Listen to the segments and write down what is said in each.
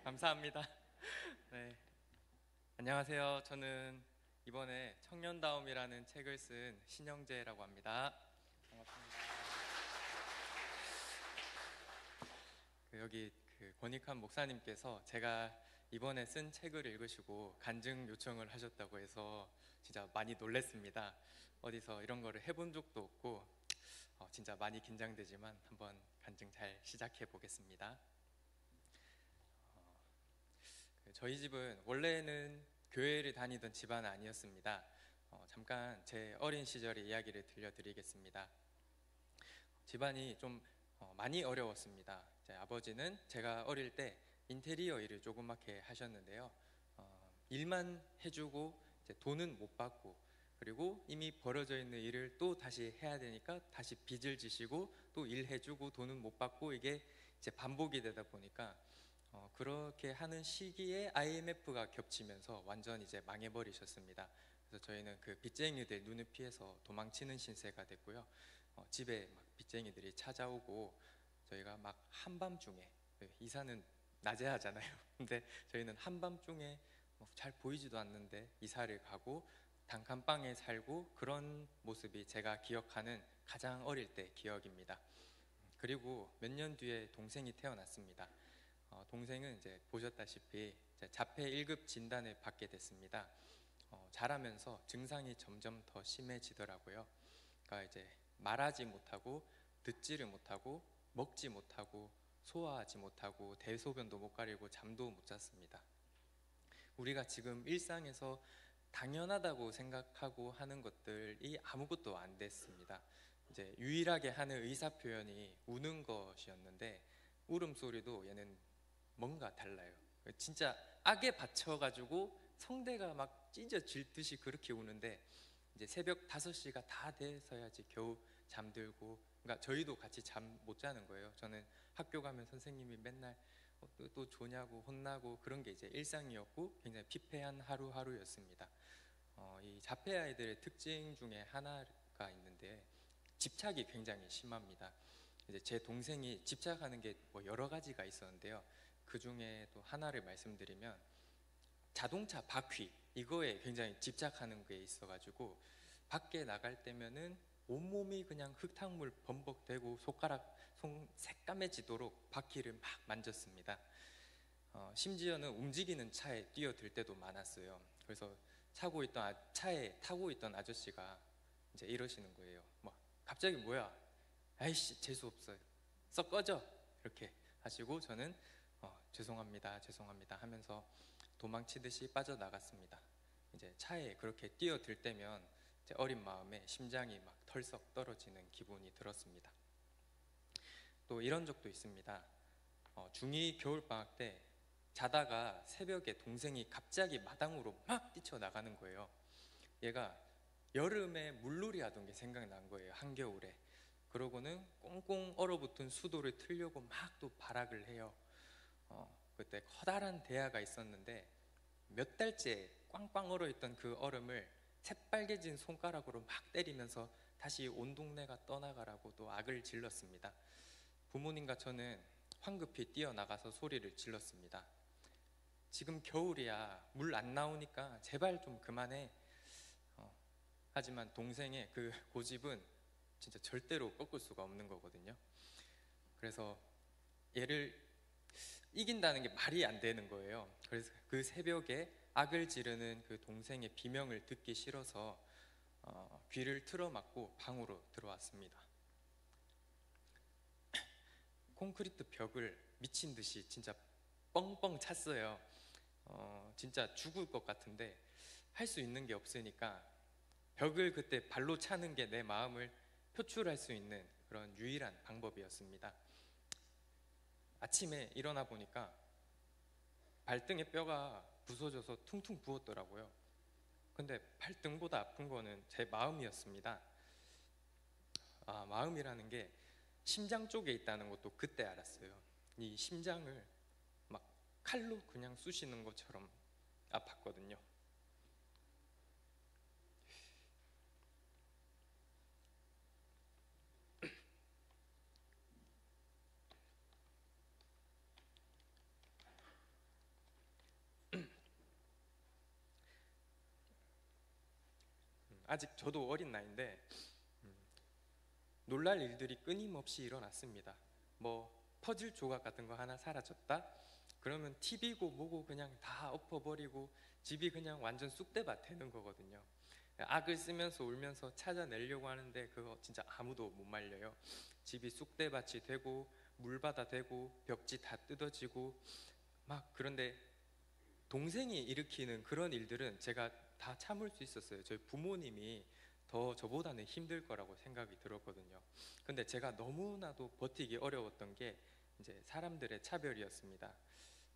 감사합니다. 네, 안녕하세요. 저는 이번에 청년다움이라는 책을 쓴 신영재라고 합니다. 반갑습니다. 여기 권익환 목사님께서 제가 이번에 쓴 책을 읽으시고 간증 요청을 하셨다고 해서 진짜 많이 놀랐습니다. 어디서 이런 거를 해본 적도 없고 진짜 많이 긴장되지만 한번 간증 잘 시작해 보겠습니다. 저희 집은 원래는 교회를 다니던 집안은 아니었습니다. 잠깐 제 어린 시절의 이야기를 들려드리겠습니다. 집안이 좀 많이 어려웠습니다. 제 아버지는 제가 어릴 때 인테리어 일을 조그맣게 하셨는데요. 일만 해주고 이제 돈은 못 받고, 그리고 이미 벌어져 있는 일을 또 다시 해야 되니까 다시 빚을 지시고 또 일해주고 돈은 못 받고, 이게 이제 반복이 되다 보니까 그렇게 하는 시기에 IMF가 겹치면서 완전 이제 망해버리셨습니다. 그래서 저희는 그 빚쟁이들 눈을 피해서 도망치는 신세가 됐고요. 집에 막 빚쟁이들이 찾아오고, 저희가 막 한밤중에, 이사는 낮에 하잖아요. 근데 저희는 한밤중에 잘 보이지도 않는데 이사를 가고 단칸방에 살고, 그런 모습이 제가 기억하는 가장 어릴 때 기억입니다. 그리고 몇 년 뒤에 동생이 태어났습니다. 동생은 이제 보셨다시피 이제 자폐 1급 진단을 받게 됐습니다. 자라면서 증상이 점점 더 심해지더라고요. 그러니까 이제 말하지 못하고, 듣지를 못하고, 먹지 못하고, 소화하지 못하고, 대소변도 못 가리고, 잠도 못 잤습니다. 우리가 지금 일상에서 당연하다고 생각하고 하는 것들이 아무것도 안 됐습니다. 이제 유일하게 하는 의사 표현이 우는 것이었는데, 울음소리도 얘는 뭔가 달라요. 진짜 악에 받쳐가지고 성대가 막 찢어질 듯이 그렇게 우는데, 이제 새벽 5시가 다 돼서야지 겨우 잠들고, 그러니까 저희도 같이 잠 못 자는 거예요. 저는 학교 가면 선생님이 맨날 또 조냐고 혼나고, 그런 게 이제 일상이었고 굉장히 피폐한 하루하루였습니다. 이 자폐 아이들의 특징 중에 하나가 있는데, 집착이 굉장히 심합니다. 이제 제 동생이 집착하는 게 뭐 여러 가지가 있었는데요. 그 중에 또 하나를 말씀드리면, 자동차 바퀴, 이거에 굉장히 집착하는 게 있어가지고 밖에 나갈 때면은 온몸이 그냥 흙탕물 범벅되고 손 새까매지도록 바퀴를 막 만졌습니다. 심지어는 움직이는 차에 뛰어들 때도 많았어요. 그래서 차에 타고 있던 아저씨가 이제 이러시는 거예요. 뭐 갑자기 뭐야? 아이씨, 재수 없어요. 썩 꺼져. 이렇게 하시고, 저는 죄송합니다, 죄송합니다 하면서 도망치듯이 빠져나갔습니다. 이제 차에 그렇게 뛰어들 때면 제 어린 마음에 심장이 막 털썩 떨어지는 기분이 들었습니다. 또 이런 적도 있습니다. 중2 겨울방학 때 자다가 새벽에 동생이 갑자기 마당으로 막 뛰쳐나가는 거예요. 얘가 여름에 물놀이 하던 게 생각난 거예요, 한겨울에. 그러고는 꽁꽁 얼어붙은 수도를 틀려고 막 또 발악을 해요. 그때 커다란 대야가 있었는데 몇 달째 꽝꽝 얼어있던 그 얼음을 새빨개진 손가락으로 막 때리면서 다시 온 동네가 떠나가라고 또 악을 질렀습니다. 부모님과 저는 황급히 뛰어나가서 소리를 질렀습니다. 지금 겨울이야, 물 안 나오니까 제발 좀 그만해. 하지만 동생의 그 고집은 진짜 절대로 꺾을 수가 없는 거거든요. 그래서 얘를 이긴다는 게 말이 안 되는 거예요. 그래서 그 새벽에 악을 지르는 그 동생의 비명을 듣기 싫어서 귀를 틀어막고 방으로 들어왔습니다. 콘크리트 벽을 미친 듯이 진짜 뻥뻥 찼어요. 진짜 죽을 것 같은데 할 수 있는 게 없으니까 벽을 그때 발로 차는 게 내 마음을 표출할 수 있는 그런 유일한 방법이었습니다. 아침에 일어나 보니까 발등에 뼈가 부서져서 퉁퉁 부었더라고요. 근데 발등보다 아픈 거는 제 마음이었습니다. 마음이라는 게 심장 쪽에 있다는 것도 그때 알았어요. 이 심장을 막 칼로 그냥 쑤시는 것처럼 아팠거든요. 아직 저도 어린 나이인데 음, 놀랄 일들이 끊임없이 일어났습니다. 뭐 퍼즐 조각 같은 거 하나 사라졌다? 그러면 TV고 뭐고 그냥 다 엎어버리고 집이 그냥 완전 쑥대밭 되는 거거든요. 악을 쓰면서 울면서 찾아내려고 하는데 그거 진짜 아무도 못 말려요. 집이 쑥대밭이 되고 물바다 되고 벽지 다 뜯어지고 막. 그런데 동생이 일으키는 그런 일들은 제가 다 참을 수 있었어요. 저희 부모님이 더 저보다는 힘들 거라고 생각이 들었거든요. 근데 제가 너무나도 버티기 어려웠던 게 이제 사람들의 차별이었습니다.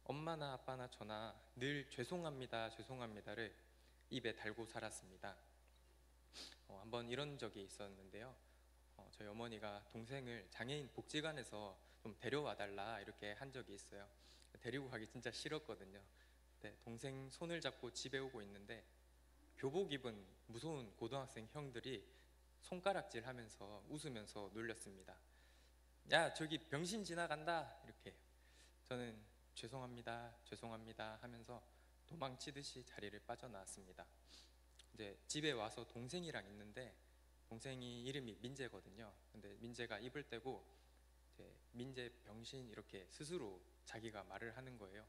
엄마나 아빠나 저나 늘 죄송합니다, 죄송합니다를 입에 달고 살았습니다. 한번 이런 적이 있었는데요. 저희 어머니가 동생을 장애인 복지관에서 좀 데려와 달라 이렇게 한 적이 있어요. 데리고 가기 진짜 싫었거든요. 네, 동생 손을 잡고 집에 오고 있는데 교복 입은 무서운 고등학생 형들이 손가락질 하면서 웃으면서 놀렸습니다. 야, 저기 병신 지나간다 이렇게. 저는 죄송합니다, 죄송합니다 하면서 도망치듯이 자리를 빠져나왔습니다. 이제 집에 와서 동생이랑 있는데 동생이 이름이 민재거든요. 근데 민재가 입을 떼고 이제 민재 병신 이렇게 스스로 자기가 말을 하는 거예요.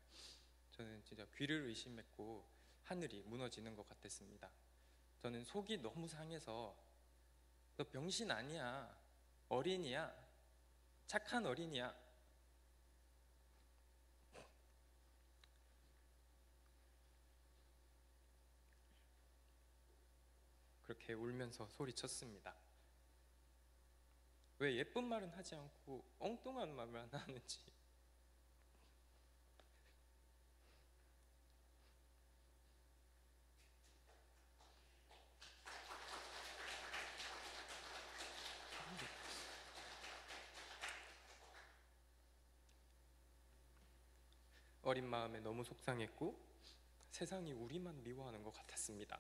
저는 진짜 귀를 의심했고 하늘이 무너지는 것 같았습니다. 저는 속이 너무 상해서 너 병신 아니야, 어린이야, 착한 어린이야. 그렇게 울면서 소리쳤습니다. 왜 예쁜 말은 하지 않고 엉뚱한 말만 하는지. 어린 마음에 너무 속상했고 세상이 우리만 미워하는 것 같았습니다.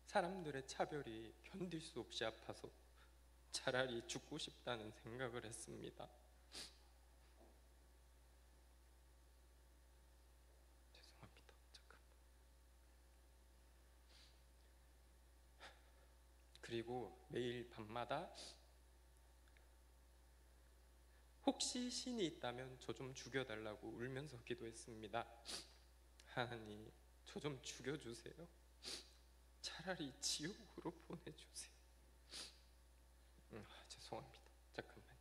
사람들의 차별이 견딜 수 없이 아파서 차라리 죽고 싶다는 생각을 했습니다. 죄송합니다. 잠깐. 그리고 매일 밤마다 혹시 신이 있다면 저 좀 죽여달라고 울면서 기도했습니다. 하나님, 저 좀 죽여주세요. 차라리 지옥으로 보내주세요. 죄송합니다. 잠깐만요.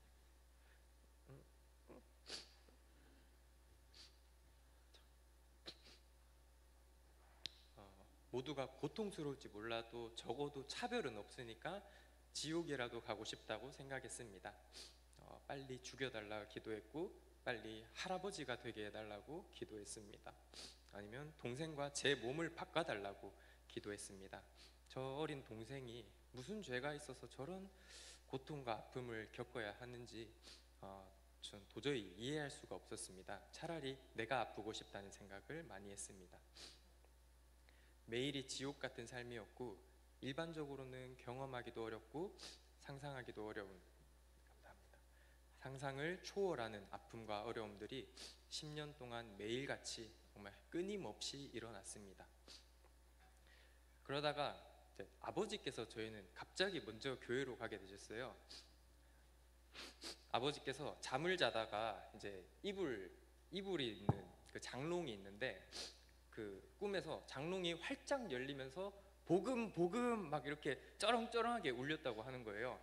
모두가 고통스러울지 몰라도 적어도 차별은 없으니까 지옥이라도 가고 싶다고 생각했습니다. 빨리 죽여달라고 기도했고 빨리 할아버지가 되게 해달라고 기도했습니다. 아니면 동생과 제 몸을 바꿔달라고 기도했습니다. 저 어린 동생이 무슨 죄가 있어서 저런 고통과 아픔을 겪어야 하는지 전 도저히 이해할 수가 없었습니다. 차라리 내가 아프고 싶다는 생각을 많이 했습니다. 매일이 지옥 같은 삶이었고 일반적으로는 경험하기도 어렵고 상상하기도 어려운, 감사합니다, 상상을 초월하는 아픔과 어려움들이 10년 동안 매일같이 정말 끊임없이 일어났습니다. 그러다가 아버지께서 저희는 갑자기 먼저 교회로 가게 되셨어요. 아버지께서 잠을 자다가 이제 이불이 있는 그 장롱이 있는데 그 꿈에서 장롱이 활짝 열리면서 복음 복음 막 이렇게 쩌렁쩌렁하게 울렸다고 하는 거예요.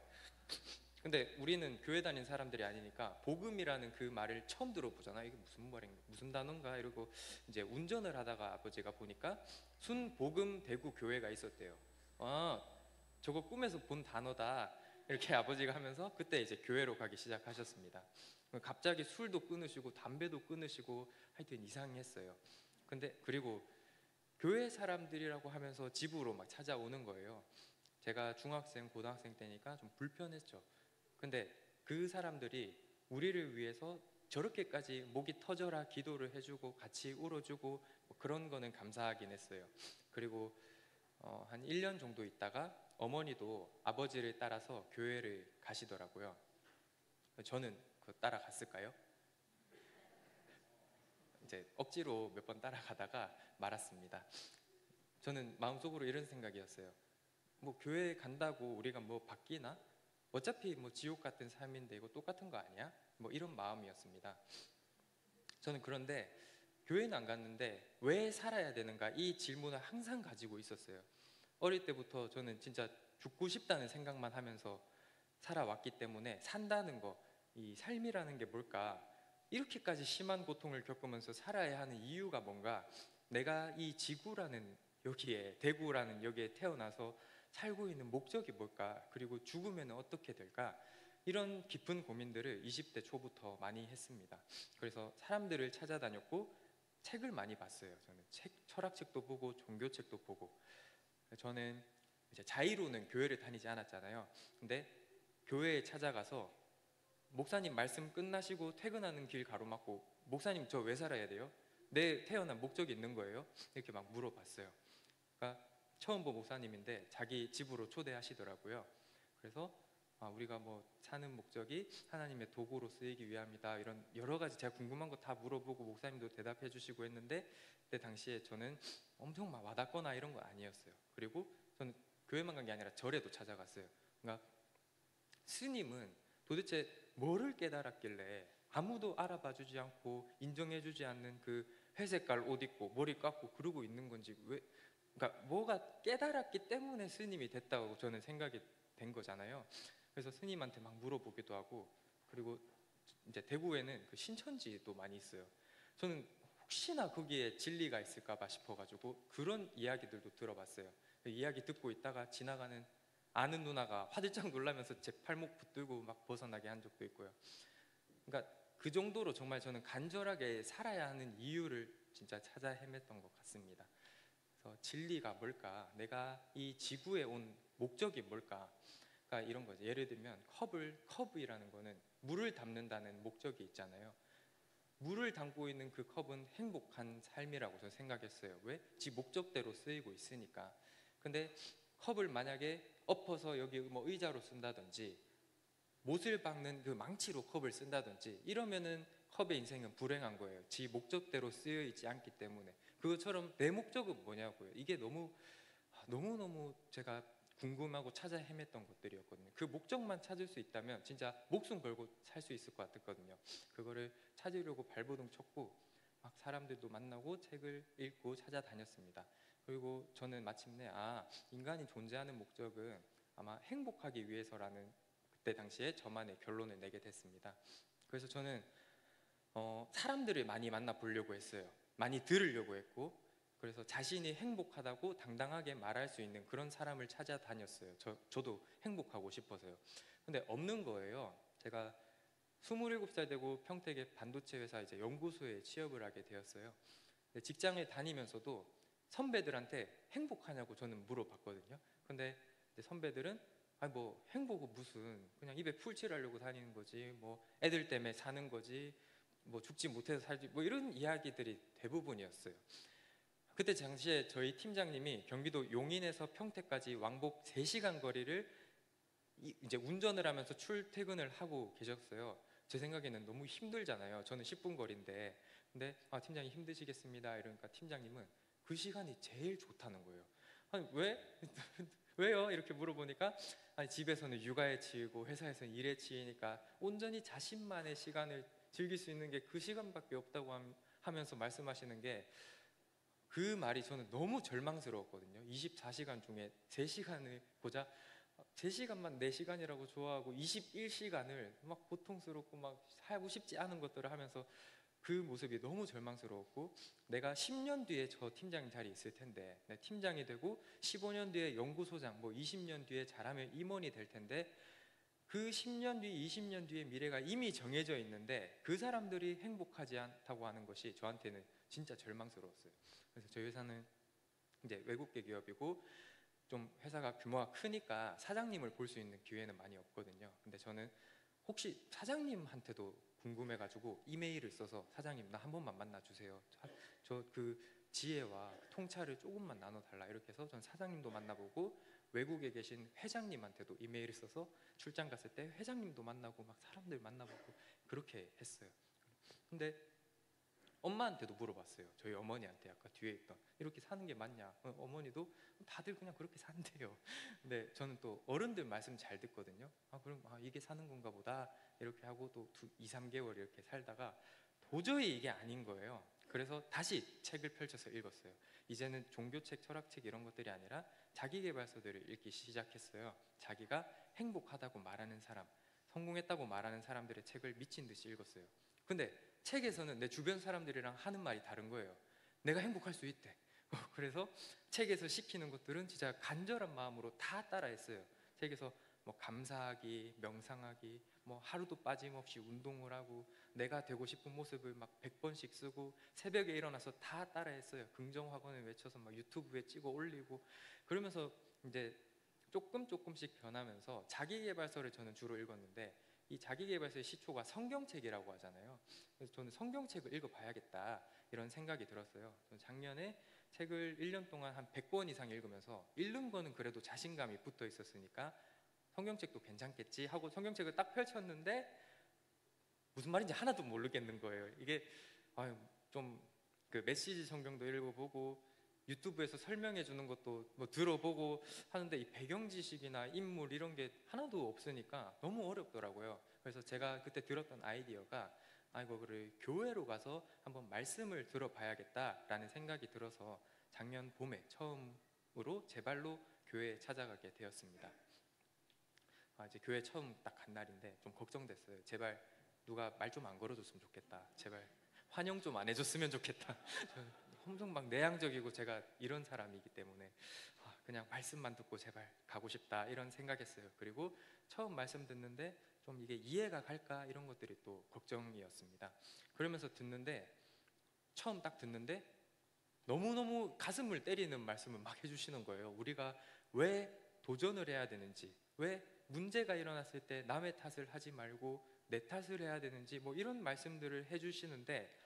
근데 우리는 교회 다닌 사람들이 아니니까 복음이라는 그 말을 처음 들어보잖아. 이게 무슨 말인가, 무슨 단어인가 이러고 이제 운전을 하다가 아버지가 보니까 순복음 대구 교회가 있었대요. 아, 저거 꿈에서 본 단어다 이렇게 아버지가 하면서 그때 이제 교회로 가기 시작하셨습니다. 갑자기 술도 끊으시고 담배도 끊으시고 하여튼 이상했어요. 근데 그리고 교회 사람들이라고 하면서 집으로 막 찾아오는 거예요. 제가 중학생, 고등학생 때니까 좀 불편했죠. 근데 그 사람들이 우리를 위해서 저렇게까지 목이 터져라 기도를 해주고 같이 울어주고 뭐 그런 거는 감사하긴 했어요. 그리고 한 1년 정도 있다가 어머니도 아버지를 따라서 교회를 가시더라고요. 저는 그 따라갔을까요? 이제 억지로 몇 번 따라가다가 말았습니다. 저는 마음속으로 이런 생각이었어요. 뭐 교회 간다고 우리가 뭐 바뀌나? 어차피 뭐 지옥 같은 삶인데 이거 똑같은 거 아니야? 뭐 이런 마음이었습니다. 저는 그런데 교회는 안 갔는데 왜 살아야 되는가 이 질문을 항상 가지고 있었어요. 어릴 때부터 저는 진짜 죽고 싶다는 생각만 하면서 살아왔기 때문에 산다는 거, 이 삶이라는 게 뭘까? 이렇게까지 심한 고통을 겪으면서 살아야 하는 이유가 뭔가? 내가 이 지구라는 여기에, 대구라는 여기에 태어나서 살고 있는 목적이 뭘까? 그리고 죽으면 어떻게 될까? 이런 깊은 고민들을 20대 초부터 많이 했습니다. 그래서 사람들을 찾아다녔고 책을 많이 봤어요. 저는 철학책도 보고 종교책도 보고. 저는 이제 자의로는 교회를 다니지 않았잖아요. 근데 교회에 찾아가서 목사님 말씀 끝나시고 퇴근하는 길 가로막고 목사님 저 왜 살아야 돼요? 내 태어난 목적이 있는 거예요? 이렇게 막 물어봤어요. 그러니까 처음 본 목사님인데 자기 집으로 초대하시더라고요. 그래서 우리가 뭐 사는 목적이 하나님의 도구로 쓰이기 위함이다, 이런 여러 가지 제가 궁금한 거 다 물어보고 목사님도 대답해 주시고 했는데, 그때 당시에 저는 엄청 막 와닿거나 이런 거 아니었어요. 그리고 저는 교회만 간 게 아니라 절에도 찾아갔어요. 그러니까 스님은 도대체 뭐를 깨달았길래 아무도 알아봐 주지 않고 인정해 주지 않는 그 회색깔 옷 입고 머리 깎고 그러고 있는 건지, 왜, 그러니까 뭐가 깨달았기 때문에 스님이 됐다고 저는 생각이 된 거잖아요. 그래서 스님한테 막 물어보기도 하고, 그리고 이제 대구에는 그 신천지도 많이 있어요. 저는 혹시나 거기에 진리가 있을까 봐 싶어가지고 그런 이야기들도 들어봤어요. 그 이야기 듣고 있다가 지나가는 아는 누나가 화들짝 놀라면서 제 팔목 붙들고 막 벗어나게 한 적도 있고요. 그러니까 그 정도로 정말 저는 간절하게 살아야 하는 이유를 진짜 찾아 헤맸던 것 같습니다. 그래서 진리가 뭘까? 내가 이 지구에 온 목적이 뭘까? 그러니까 이런 거죠. 예를 들면 컵이라는 거는 물을 담는다는 목적이 있잖아요. 물을 담고 있는 그 컵은 행복한 삶이라고 저는 생각했어요. 왜? 지 목적대로 쓰이고 있으니까. 근데 컵을 만약에 엎어서 여기 뭐 의자로 쓴다든지 못을 박는 그 망치로 컵을 쓴다든지 이러면은 컵의 인생은 불행한 거예요. 지 목적대로 쓰여 있지 않기 때문에. 그것처럼 내 목적은 뭐냐고요. 이게 너무너무 제가 궁금하고 찾아 헤맸던 것들이었거든요. 그 목적만 찾을 수 있다면 진짜 목숨 걸고 살 수 있을 것 같았거든요. 그거를 찾으려고 발버둥 쳤고 막 사람들도 만나고 책을 읽고 찾아다녔습니다. 그리고 저는 마침내 인간이 존재하는 목적은 아마 행복하기 위해서라는 그때 당시에 저만의 결론을 내게 됐습니다. 그래서 저는 사람들을 많이 만나 보려고 했어요. 많이 들으려고 했고, 그래서 자신이 행복하다고 당당하게 말할 수 있는 그런 사람을 찾아다녔어요. 저도 행복하고 싶어서요. 근데 없는 거예요. 제가 27살 되고 평택의 반도체 회사 이제 연구소에 취업을 하게 되었어요. 직장을 다니면서도 선배들한테 행복하냐고 저는 물어봤거든요. 근데 선배들은 뭐 행복은 무슨, 그냥 입에 풀칠하려고 다니는 거지, 뭐 애들 때문에 사는 거지, 뭐 죽지 못해서 살지, 뭐 이런 이야기들이 대부분이었어요. 그때 당시에 저희 팀장님이 경기도 용인에서 평택까지 왕복 3시간 거리를 이제 운전을 하면서 출퇴근을 하고 계셨어요. 제 생각에는 너무 힘들잖아요. 저는 10분 거리인데. 근데 팀장님 힘드시겠습니다 이러니까 팀장님은 그 시간이 제일 좋다는 거예요. 아니 왜? 왜요? 이렇게 물어보니까 집에서는 육아에 치이고 회사에서는 일에 치이니까 온전히 자신만의 시간을 즐길 수 있는 게 그 시간밖에 없다고 하면서 말씀하시는 게, 그 말이 저는 너무 절망스러웠거든요. 24시간 중에 3시간을 고작 3시간만 4시간이라고 좋아하고 21시간을 막 고통스럽고 막 하고 싶지 않은 것들을 하면서 그 모습이 너무 절망스러웠고, 내가 10년 뒤에 저 팀장 자리에 있을 텐데, 내가 팀장이 되고 15년 뒤에 연구소장, 뭐 20년 뒤에 잘하면 임원이 될 텐데, 그 10년 뒤, 20년 뒤의 미래가 이미 정해져 있는데 그 사람들이 행복하지 않다고 하는 것이 저한테는 진짜 절망스러웠어요. 그래서 저희 회사는 이제 외국계 기업이고 좀 회사가 규모가 크니까 사장님을 볼 수 있는 기회는 많이 없거든요. 근데 저는 혹시 사장님한테도 궁금해가지고 이메일을 써서 사장님 나 한 번만 만나주세요. 저 그 지혜와 통찰을 조금만 나눠달라 이렇게 해서 전 사장님도 만나보고 외국에 계신 회장님한테도 이메일을 써서 출장 갔을 때 회장님도 만나고 막 사람들 만나보고 그렇게 했어요. 근데 엄마한테도 물어봤어요. 저희 어머니한테 아까 뒤에 있던 이렇게 사는 게 맞냐? 어머니도 다들 그냥 그렇게 산대요. 근데 저는 또 어른들 말씀 잘 듣거든요. 그럼 이게 사는 건가 보다 이렇게 하고 또 2, 3개월 이렇게 살다가 도저히 이게 아닌 거예요. 그래서 다시 책을 펼쳐서 읽었어요. 이제는 종교책, 철학책 이런 것들이 아니라 자기계발서들을 읽기 시작했어요. 자기가 행복하다고 말하는 사람, 성공했다고 말하는 사람들의 책을 미친 듯이 읽었어요. 근데 책에서는 내 주변 사람들이랑 하는 말이 다른 거예요. 내가 행복할 수 있대. 그래서 책에서 시키는 것들은 진짜 간절한 마음으로 다 따라했어요. 책에서 뭐 감사하기, 명상하기, 뭐 하루도 빠짐없이 운동을 하고 내가 되고 싶은 모습을 막 100번씩 쓰고 새벽에 일어나서 다 따라했어요. 긍정학원을 외쳐서 막 유튜브에 찍어 올리고 그러면서 이제 조금씩 변하면서 자기계발서를 저는 주로 읽었는데 이 자기계발서의 시초가 성경책이라고 하잖아요. 그래서 저는 성경책을 읽어봐야겠다 이런 생각이 들었어요. 저는 작년에 책을 1년 동안 한 100권 이상 읽으면서 읽는 거는 그래도 자신감이 붙어 있었으니까 성경책도 괜찮겠지 하고 성경책을 딱 펼쳤는데 무슨 말인지 하나도 모르겠는 거예요. 이게 좀 그 메시지 성경도 읽어보고 유튜브에서 설명해 주는 것도 뭐 들어보고 하는데 이 배경 지식이나 인물 이런 게 하나도 없으니까 너무 어렵더라고요. 그래서 제가 그때 들었던 아이디어가 이거를 교회로 가서 한번 말씀을 들어봐야겠다라는 생각이 들어서 작년 봄에 처음으로 제 발로 교회에 찾아가게 되었습니다. 이제 교회 처음 딱 간 날인데 좀 걱정됐어요. 제발 누가 말 좀 안 걸어줬으면 좋겠다. 제발 환영 좀 안 해줬으면 좋겠다. 엄청 막 내향적이고 제가 이런 사람이기 때문에 그냥 말씀만 듣고 제발 가고 싶다 이런 생각했어요. 그리고 처음 말씀 듣는데 좀 이게 이해가 갈까 이런 것들이 또 걱정이었습니다. 그러면서 듣는데 처음 딱 듣는데 너무너무 가슴을 때리는 말씀을 막 해주시는 거예요. 우리가 왜 도전을 해야 되는지, 왜 문제가 일어났을 때 남의 탓을 하지 말고 내 탓을 해야 되는지 뭐 이런 말씀들을 해주시는데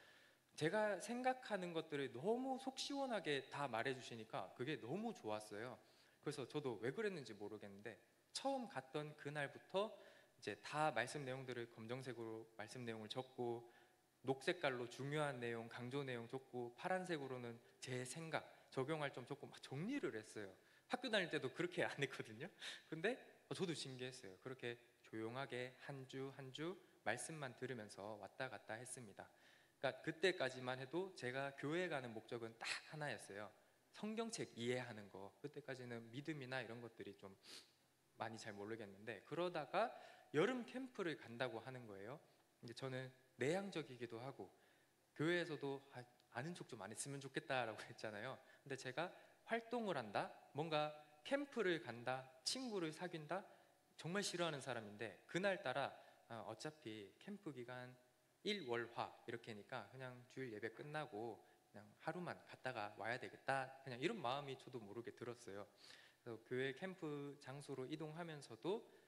제가 생각하는 것들을 너무 속 시원하게 다 말해주시니까 그게 너무 좋았어요. 그래서 저도 왜 그랬는지 모르겠는데 처음 갔던 그날부터 이제 다 말씀 내용들을 검정색으로 말씀 내용을 적고 녹색깔로 중요한 내용, 강조 내용 적고 파란색으로는 제 생각, 적용할 점 적고 막 정리를 했어요. 학교 다닐 때도 그렇게 안 했거든요. 근데 저도 신기했어요. 그렇게 조용하게 한 주 한 주 말씀만 들으면서 왔다 갔다 했습니다. 그러니까 그때까지만 해도 제가 교회 가는 목적은 딱 하나였어요. 성경책 이해하는 거. 그때까지는 믿음이나 이런 것들이 좀 많이 잘 모르겠는데 그러다가 여름 캠프를 간다고 하는 거예요. 근데 저는 내향적이기도 하고 교회에서도 아는 척 좀 안 했으면 좋겠다라고 했잖아요. 근데 제가 활동을 한다, 뭔가 캠프를 간다, 친구를 사귄다 정말 싫어하는 사람인데 그날따라 어차피 캠프 기간 1월화 이렇게 하니까 그냥 주일 예배 끝나고 그냥 하루만 갔다가 와야 되겠다 그냥 이런 마음이 저도 모르게 들었어요. 그래서 교회 캠프 장소로 이동하면서도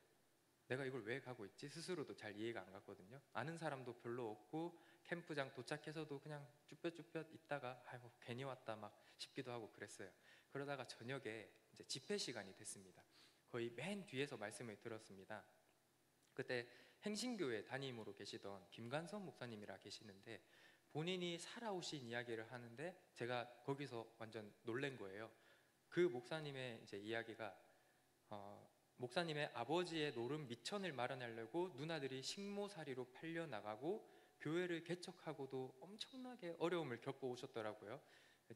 내가 이걸 왜 가고 있지? 스스로도 잘 이해가 안 갔거든요. 아는 사람도 별로 없고 캠프장 도착해서도 그냥 쭈뼛쭈뼛 있다가 아이고 괜히 왔다 막 싶기도 하고 그랬어요. 그러다가 저녁에 이제 집회 시간이 됐습니다. 거의 맨 뒤에서 말씀을 들었습니다. 그때 행신교회 담임으로 계시던 김관선 목사님이라 계시는데 본인이 살아오신 이야기를 하는데 제가 거기서 완전 놀란 거예요. 그 목사님의 이제 이야기가 목사님의 아버지의 노름 미천을 마련하려고 누나들이 식모살이로 팔려 나가고 교회를 개척하고도 엄청나게 어려움을 겪어 오셨더라고요.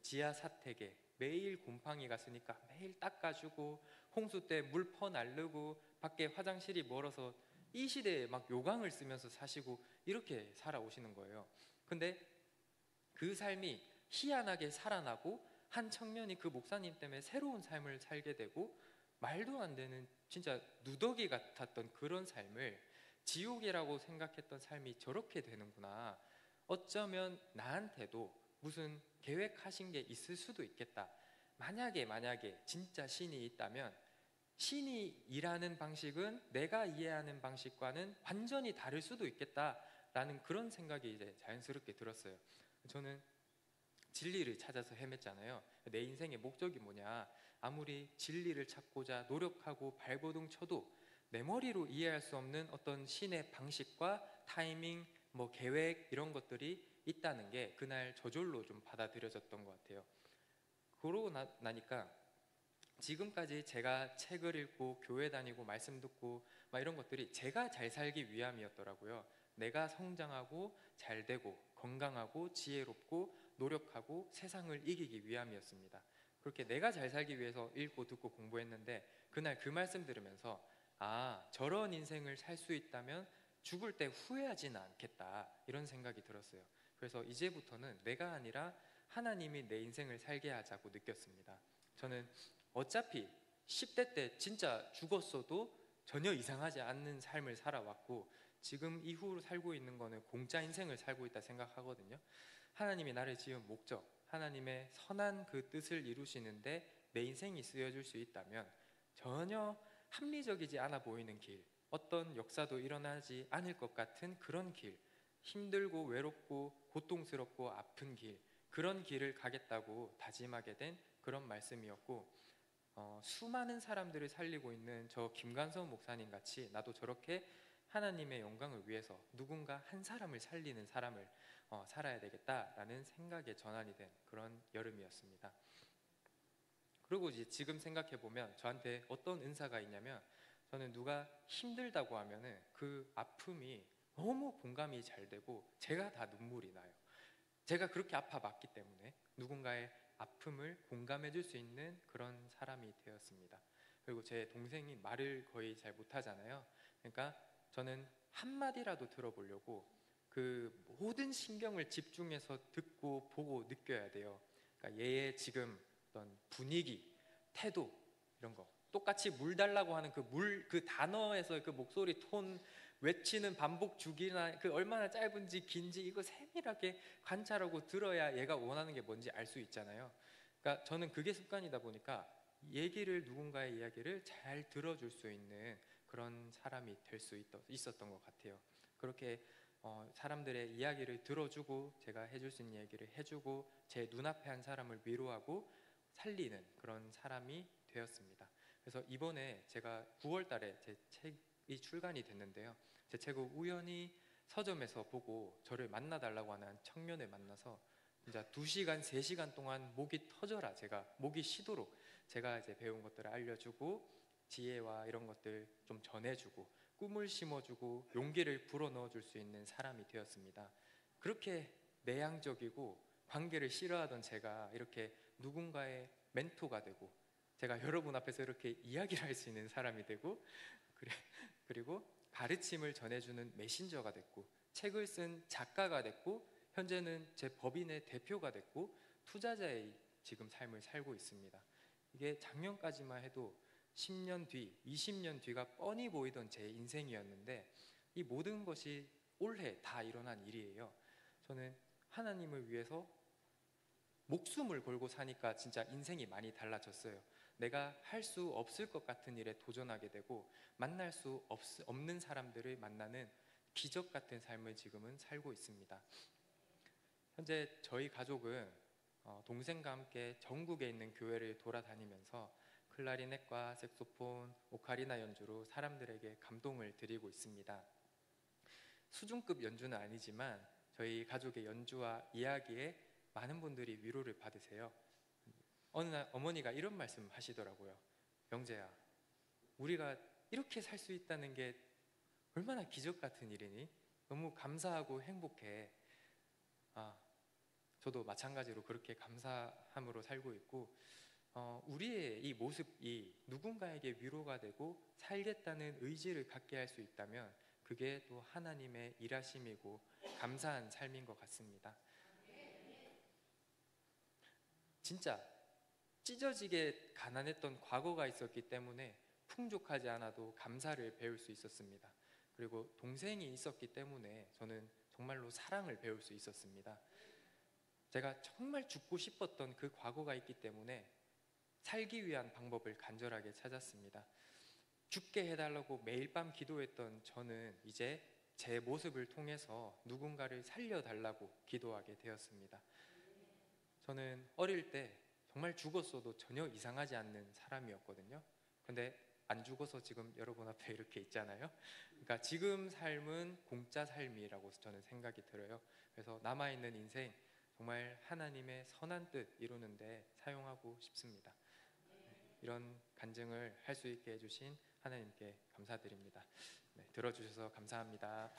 지하 사택에 매일 곰팡이가 쓰니까 매일 닦아주고 홍수 때 물 퍼날르고 밖에 화장실이 멀어서 이 시대에 막 요강을 쓰면서 사시고 이렇게 살아오시는 거예요. 근데 그 삶이 희한하게 살아나고 한 청년이 그 목사님 때문에 새로운 삶을 살게 되고 말도 안 되는 진짜 누더기 같았던 그런 삶을 지옥이라고 생각했던 삶이 저렇게 되는구나. 어쩌면 나한테도 무슨 계획하신 게 있을 수도 있겠다. 만약에 진짜 신이 있다면 신이 일하는 방식은 내가 이해하는 방식과는 완전히 다를 수도 있겠다라는 그런 생각이 이제 자연스럽게 들었어요. 저는 진리를 찾아서 헤맸잖아요. 내 인생의 목적이 뭐냐. 아무리 진리를 찾고자 노력하고 발버둥 쳐도 내 머리로 이해할 수 없는 어떤 신의 방식과 타이밍, 뭐 계획 이런 것들이 있다는 게 그날 저절로 좀 받아들여졌던 것 같아요. 그러고 나니까 지금까지 제가 책을 읽고 교회 다니고 말씀 듣고 막 이런 것들이 제가 잘 살기 위함이었더라고요. 내가 성장하고 잘 되고 건강하고 지혜롭고 노력하고 세상을 이기기 위함이었습니다. 그렇게 내가 잘 살기 위해서 읽고 듣고 공부했는데 그날 그 말씀 들으면서 아, 저런 인생을 살 수 있다면 죽을 때 후회하지는 않겠다 이런 생각이 들었어요. 그래서 이제부터는 내가 아니라 하나님이 내 인생을 살게 하자고 느꼈습니다. 저는 어차피 10대 때 진짜 죽었어도 전혀 이상하지 않는 삶을 살아왔고 지금 이후로 살고 있는 거는 공짜 인생을 살고 있다 생각하거든요. 하나님이 나를 지은 목적, 하나님의 선한 그 뜻을 이루시는데 내 인생이 쓰여질 수 있다면 전혀 합리적이지 않아 보이는 길, 어떤 역사도 일어나지 않을 것 같은 그런 길, 힘들고 외롭고 고통스럽고 아픈 길, 그런 길을 가겠다고 다짐하게 된 그런 말씀이었고 수많은 사람들을 살리고 있는 저 김관선 목사님 같이 나도 저렇게 하나님의 영광을 위해서 누군가 한 사람을 살리는 사람을 살아야 되겠다라는 생각에 전환이 된 그런 여름이었습니다. 그리고 이제 지금 생각해 보면 저한테 어떤 은사가 있냐면 저는 누가 힘들다고 하면은 그 아픔이 너무 공감이 잘 되고 제가 다 눈물이 나요. 제가 그렇게 아파봤기 때문에 누군가의 아픔을 공감해 줄 수 있는 그런 사람이 되었습니다. 그리고 제 동생이 말을 거의 잘 못하잖아요. 그러니까 저는 한마디라도 들어보려고 그 모든 신경을 집중해서 듣고 보고 느껴야 돼요. 그러니까 얘의 지금 어떤 분위기, 태도 이런 거 똑같이 물 달라고 하는 그 단어에서 그 목소리 톤 외치는 반복 주기나 그 얼마나 짧은지 긴지 이거 세밀하게 관찰하고 들어야 얘가 원하는 게 뭔지 알 수 있잖아요. 그러니까 저는 그게 습관이다 보니까 누군가의 이야기를 잘 들어줄 수 있는 그런 사람이 될 수 있었던 것 같아요. 그렇게 사람들의 이야기를 들어주고 제가 해줄 수 있는 얘기를 해주고 제 눈앞에 한 사람을 위로하고 살리는 그런 사람이 되었습니다. 그래서 이번에 제가 9월 달에 제 책이 출간이 됐는데요. 제 책을 우연히 서점에서 보고 저를 만나달라고 하는 청년을 만나서 진짜 2시간, 3시간 동안 목이 터져라 목이 쉬도록 제가 이제 배운 것들을 알려주고 지혜와 이런 것들 좀 전해주고 꿈을 심어주고 용기를 불어넣어줄 수 있는 사람이 되었습니다. 그렇게 내향적이고 관계를 싫어하던 제가 이렇게 누군가의 멘토가 되고 제가 여러분 앞에서 이렇게 이야기를 할 수 있는 사람이 되고 그리고 가르침을 전해주는 메신저가 됐고 책을 쓴 작가가 됐고 현재는 제 법인의 대표가 됐고 투자자의 지금 삶을 살고 있습니다. 이게 작년까지만 해도 10년 뒤, 20년 뒤가 뻔히 보이던 제 인생이었는데 이 모든 것이 올해 다 일어난 일이에요. 저는 하나님을 위해서 목숨을 걸고 사니까 진짜 인생이 많이 달라졌어요. 내가 할 수 없을 것 같은 일에 도전하게 되고 만날 수 없는 사람들을 만나는 기적 같은 삶을 지금은 살고 있습니다. 현재 저희 가족은 동생과 함께 전국에 있는 교회를 돌아다니면서 클라리넷과 색소폰, 오카리나 연주로 사람들에게 감동을 드리고 있습니다. 수준급 연주는 아니지만 저희 가족의 연주와 이야기에 많은 분들이 위로를 받으세요. 어느 날 어머니가 이런 말씀 하시더라고요. 영재야, 우리가 이렇게 살 수 있다는 게 얼마나 기적 같은 일이니? 너무 감사하고 행복해. 저도 마찬가지로 그렇게 감사함으로 살고 있고 우리의 이 모습이 누군가에게 위로가 되고 살겠다는 의지를 갖게 할 수 있다면 그게 또 하나님의 일하심이고 감사한 삶인 것 같습니다. 진짜 찢어지게 가난했던 과거가 있었기 때문에 풍족하지 않아도 감사를 배울 수 있었습니다. 그리고 동생이 있었기 때문에 저는 정말로 사랑을 배울 수 있었습니다. 제가 정말 죽고 싶었던 그 과거가 있기 때문에 살기 위한 방법을 간절하게 찾았습니다. 죽게 해달라고 매일 밤 기도했던 저는 이제 제 모습을 통해서 누군가를 살려달라고 기도하게 되었습니다. 저는 어릴 때 정말 죽었어도 전혀 이상하지 않는 사람이었거든요. 근데 안 죽어서 지금 여러분 앞에 이렇게 있잖아요. 그러니까 지금 삶은 공짜 삶이라고 저는 생각이 들어요. 그래서 남아있는 인생 정말 하나님의 선한 뜻 이루는데 사용하고 싶습니다. 이런 간증을 할 수 있게 해주신 하나님께 감사드립니다. 네, 들어주셔서 감사합니다.